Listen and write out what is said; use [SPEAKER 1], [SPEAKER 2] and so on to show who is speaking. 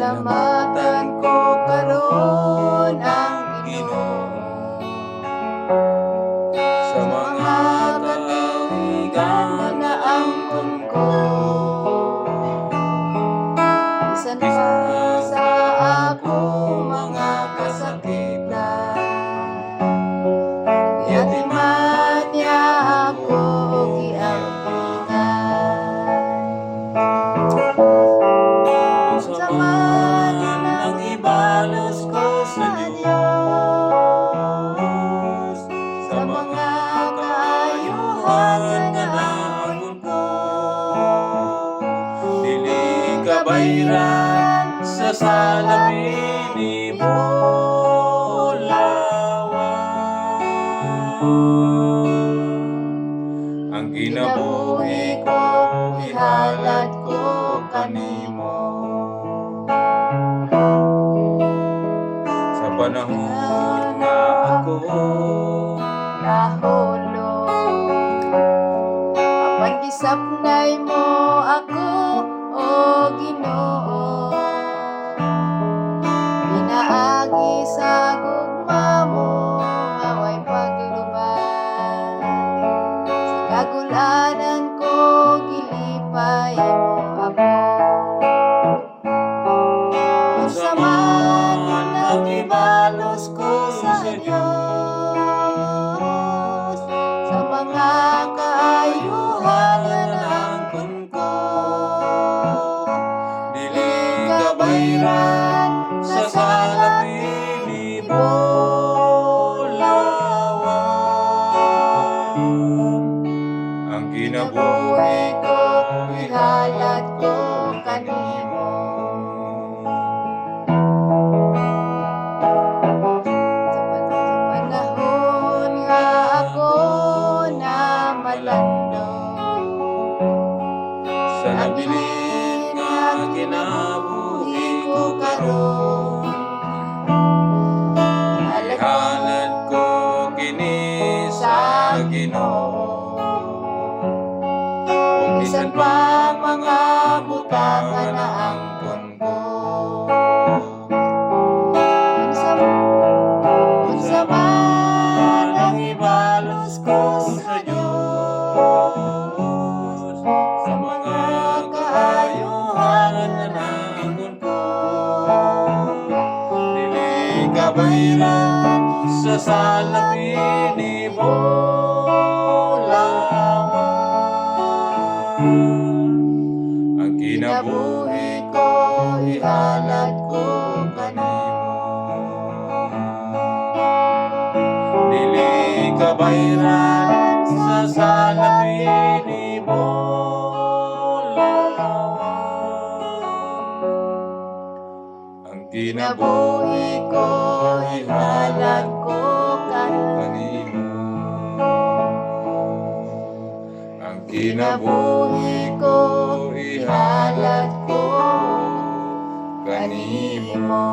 [SPEAKER 1] Pasalamatan ko karon ang Ginoo
[SPEAKER 2] sa mga
[SPEAKER 1] katuigan nga naangkon ko. Bisan pa sa akong mga kasakitan, yatiman niya ako giangkingan. Sa man ang ibalos ko sa Diyos, sa mga kaayuhan nga naangkon ko,
[SPEAKER 2] dili kabayran sa salamin ni Bulawan. Ang kinabuhi ko ihalad ko kanimo, sa panahon nga ako
[SPEAKER 1] nahulog. Apan gisapnay mo ako, o Ginoo, pinaagi sa gugma mo nga way paglubad. Sa kagulanan ko gilipay mo ako. Unsa man ang ibalos ko sa Diyos, sa mga kaayuhan nga naangkon ko,
[SPEAKER 2] dili kabayran sa salamin ni Bulawan. Ang kinabuhi ko
[SPEAKER 1] ihalad ko kanimo. Sa panahon nga ako namalandong,
[SPEAKER 2] sa nabilin nga kinabuhi ko karon, ihalad ko kini sa Ginoo. Kung bisan pa mga butang nga naangkon ko,
[SPEAKER 1] Unsa man
[SPEAKER 2] ang ibalos ko sa Diyos, sa mga kaayuhan nga naangkon ko, dili kabayran sa salamin ni Bulawan. Ang kinabuhi ko ihalad ko kanimo, dili kabayran sa salamin ni Bulawan. Ang kinabuhi ko ihalad ko kanimo, ang kinabuhi ko ihalad ko kanimo.